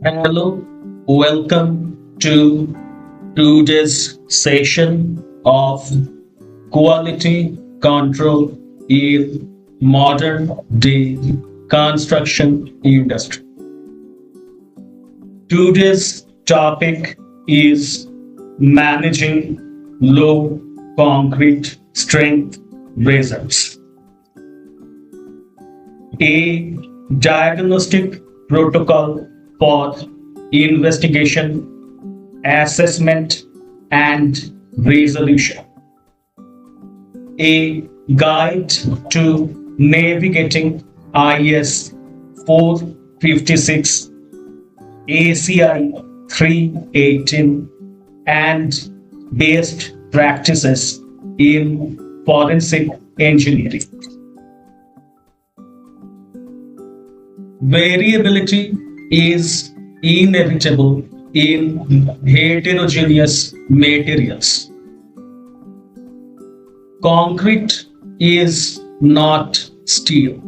Hello, welcome to today's session of quality control in modern day construction industry. Today's topic is managing low concrete strength results. A diagnostic protocol for investigation, assessment, and resolution. A guide to navigating IS 456, ACI 318, and best practices in forensic engineering. Variability is inevitable in heterogeneous materials. Concrete is not steel.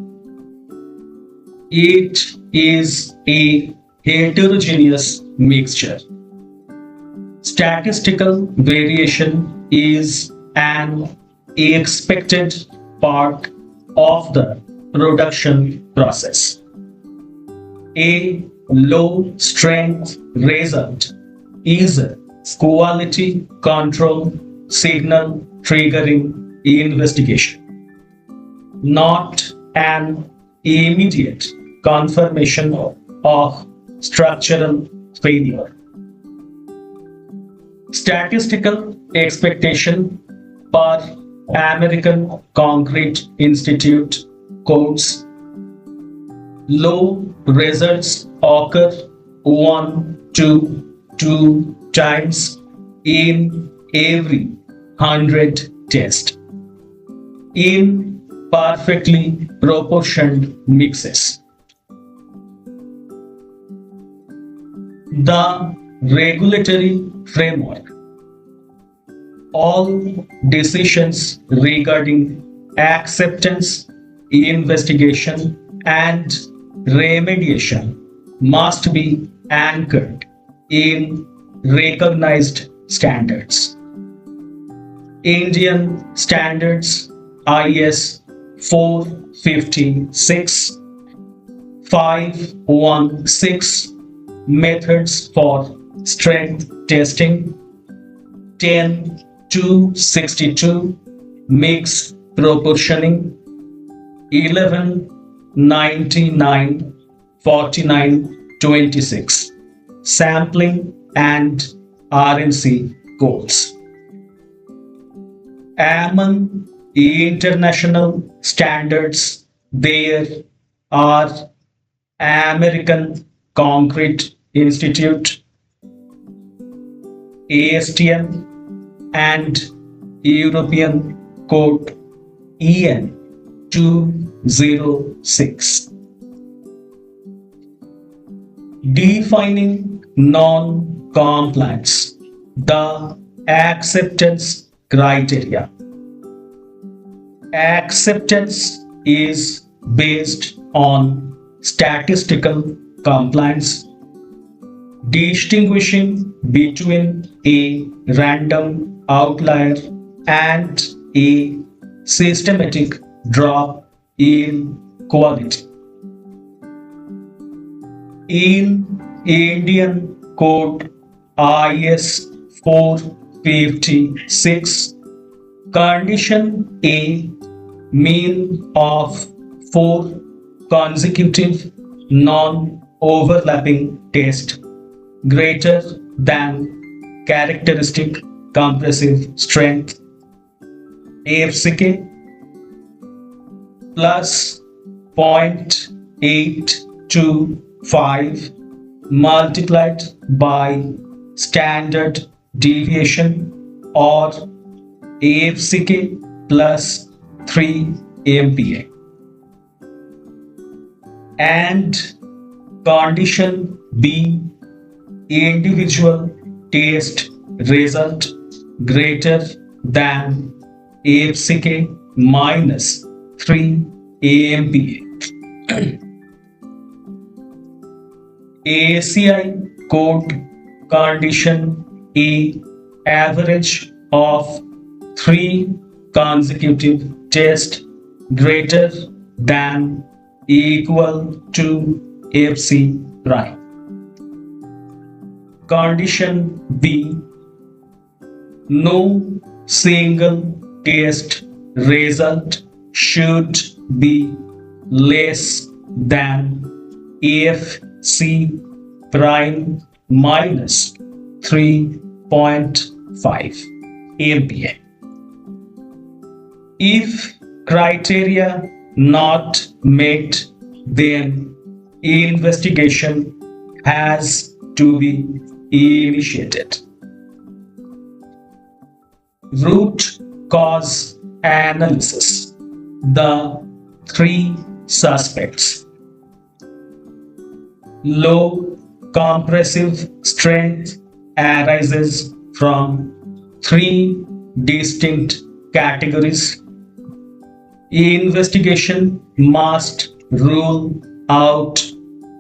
It is a heterogeneous mixture. Statistical variation is an expected part of the production process. A low strength result is a quality control signal triggering investigation, not an immediate confirmation of structural failure. Statistical expectation per American Concrete Institute quotes low results occur 1 to 2 times in every 100 tests in perfectly proportioned mixes. The regulatory framework. All decisions regarding acceptance, investigation, and remediation must be anchored in recognized standards. Indian standards IS 456, 516 methods for strength testing, 10 to 62 mix proportioning, 1199 49 26 sampling and RNC codes. Among international standards, there are American Concrete Institute, ASTM, and European Code EN 206. Defining non-compliance, the acceptance criteria. Acceptance is based on statistical compliance, distinguishing between a random outlier and a systematic drop in quality. In Indian Code IS 456, Condition A, mean of 4 consecutive non-overlapping tests greater than characteristic compressive strength AFCK plus 0.825 multiplied by standard deviation or AFCK plus 3 MPa. And condition B, individual test result greater than AFCK minus 3 AMPA. ACI code condition A, average of 3 consecutive tests greater than equal to FC prime. Condition B, no single test result should be less than FC prime minus 3.5 MPa. If criteria not met, then investigation has to be initiated. Root cause analysis. The three suspects: low compressive strength arises from three distinct categories. Investigation must rule out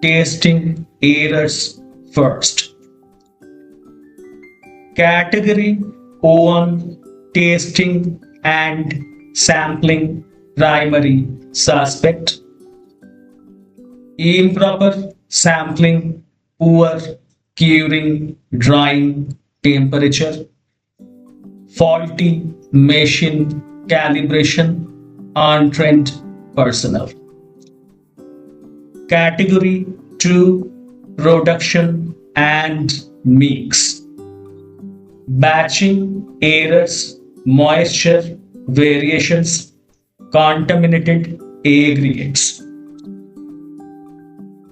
testing errors first. Category 1, testing and sampling primary suspect. Improper sampling, poor curing drying temperature, faulty machine calibration, untrained personnel. Category 2, production and mix. Batching errors, moisture variations, contaminated aggregates.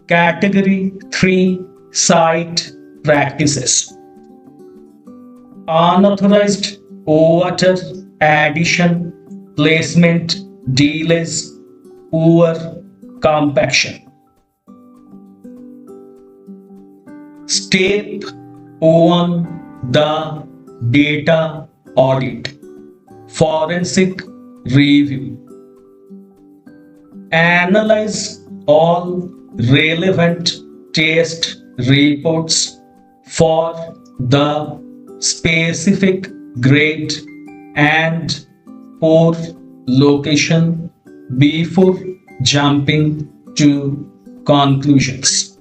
Category 3, site practices. Unauthorized water addition, placement delays, poor compaction. Step 1, the data audit. Forensic review. Analyze all relevant test reports for the specific grade and pore location before jumping to conclusions.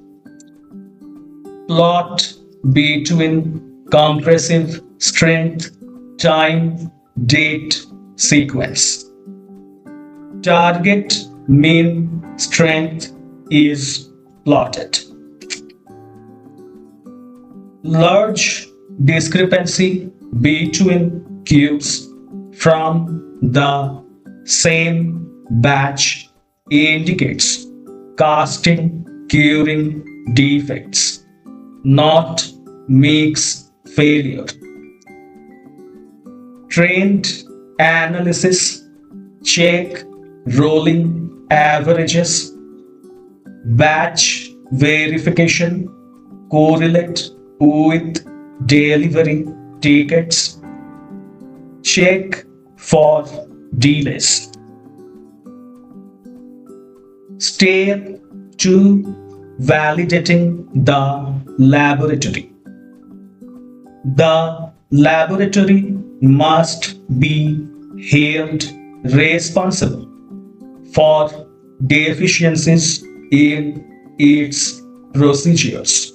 Plot between compressive strength, time, date, sequence. Target mean strength is plotted. Large discrepancy between cubes from the same batch indicates casting curing defects, not mix failure. Trend analysis, check rolling averages, batch verification, correlate with delivery tickets, check for delays. Step 2, validating the laboratory. The laboratory must be held responsible for deficiencies in its procedures.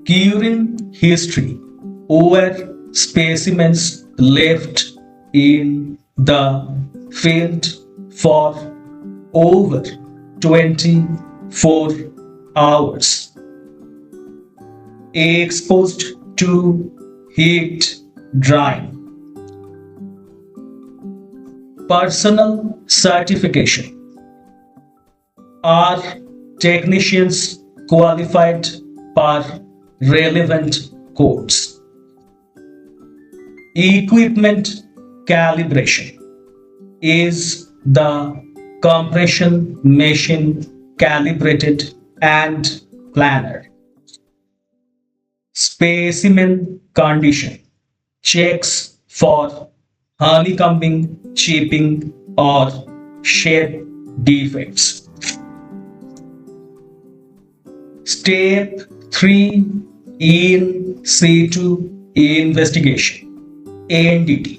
Curing history, or specimens left in the field for over 24 hours, exposed to heat drying. Personal certification. Are technicians qualified per relevant codes? Equipment calibration. Is the compression machine calibrated and planned? Specimen condition. Checks for honeycombing, chipping, or shape defects. Step 3, in situ investigation, ANDT.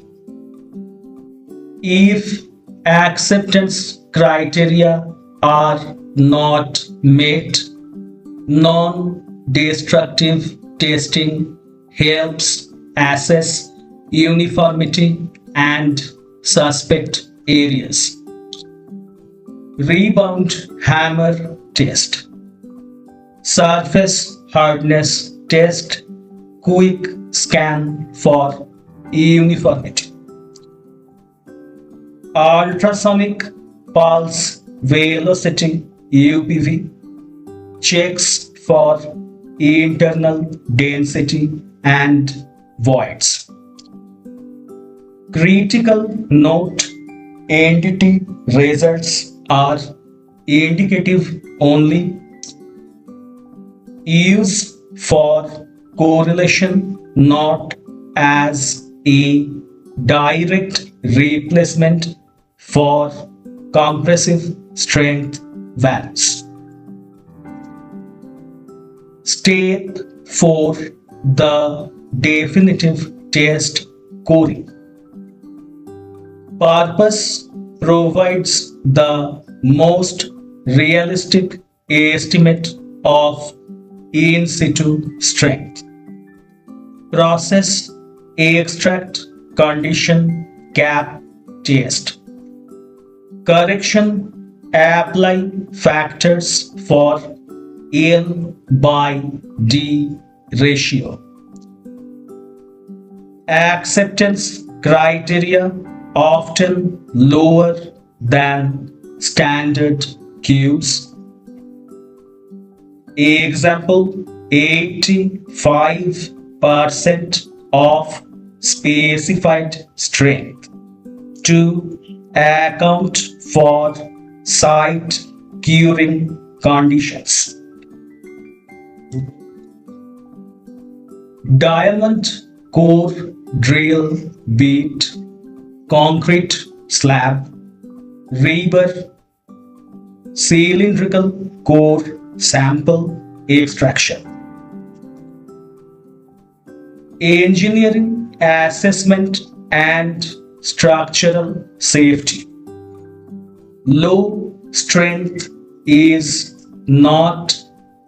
If acceptance criteria are not met, non-destructive testing helps assess uniformity and suspect areas. Rebound hammer test. Surface hardness test. Quick scan for uniformity. Ultrasonic pulse velocity UPV checks for internal density and voids. Critical note: entity results are indicative only. Used for correlation, not as a direct replacement for compressive strength values. Step 4, the definitive test coring. Purpose provides the most realistic estimate of in situ strength. Process extract condition cap test. Correction: apply factors for L by D ratio. Acceptance criteria often lower than standard cues. Example: 85% of specified strength to account for site curing conditions. Diamond core drill bit, concrete slab, rebar, cylindrical core sample extraction. Engineering assessment and structural safety. Low strength is not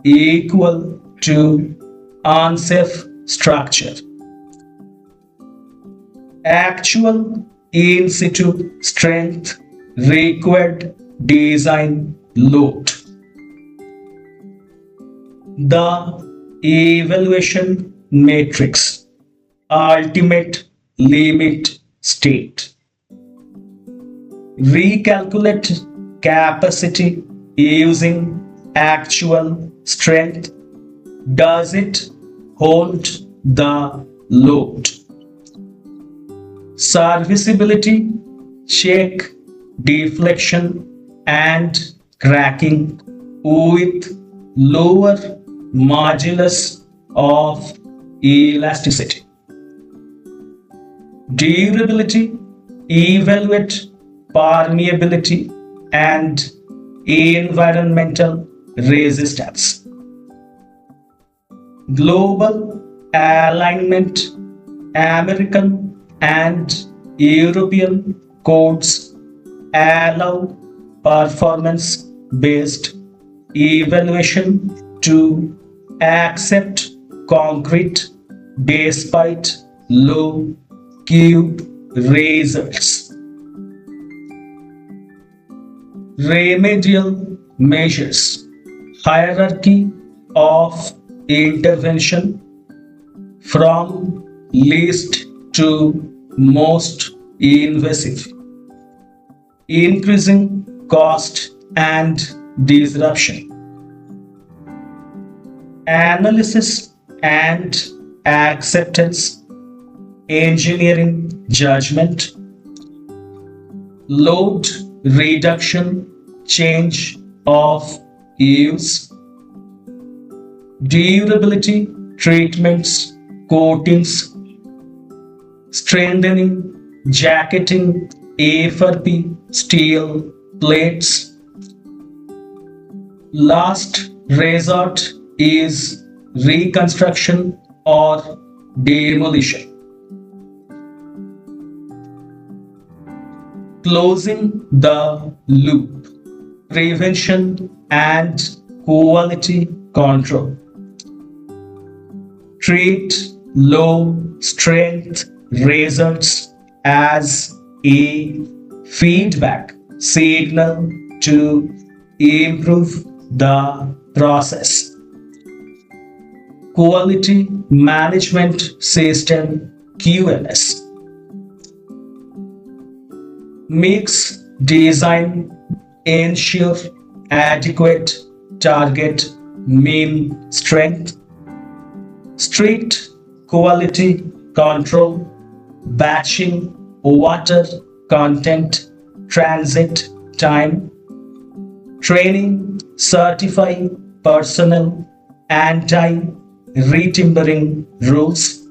equal to unsafe structure. Actual in situ strength required design load. The evaluation matrix. Ultimate limit state. Recalculate capacity using actual strength. Does it hold the load? Serviceability check deflection and cracking with lower modulus of elasticity. Durability evaluate permeability and environmental resistance. Global alignment. American and European codes allow performance-based evaluation to accept concrete despite low cube results. Remedial measures. Hierarchy of intervention from least to most invasive, increasing cost and disruption. Analysis and acceptance. Engineering judgment. Load reduction, change of use. Durability treatments, coatings, strengthening, jacketing, A4P, steel plates. Last resort is reconstruction or demolition. Closing the loop, prevention and quality control. Treat low strength results as a feedback signal to improve the process. Quality Management System QMS. Mix design ensure adequate target mean strength, strict quality control, batching, water content, transit time, training, certify personnel, anti-retimbering rules,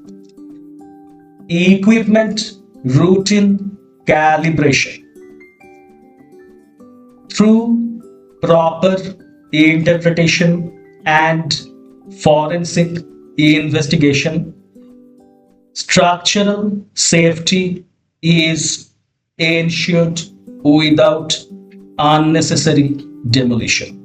equipment routine calibration. Through proper interpretation and forensic investigation, structural safety is ensured without unnecessary demolition.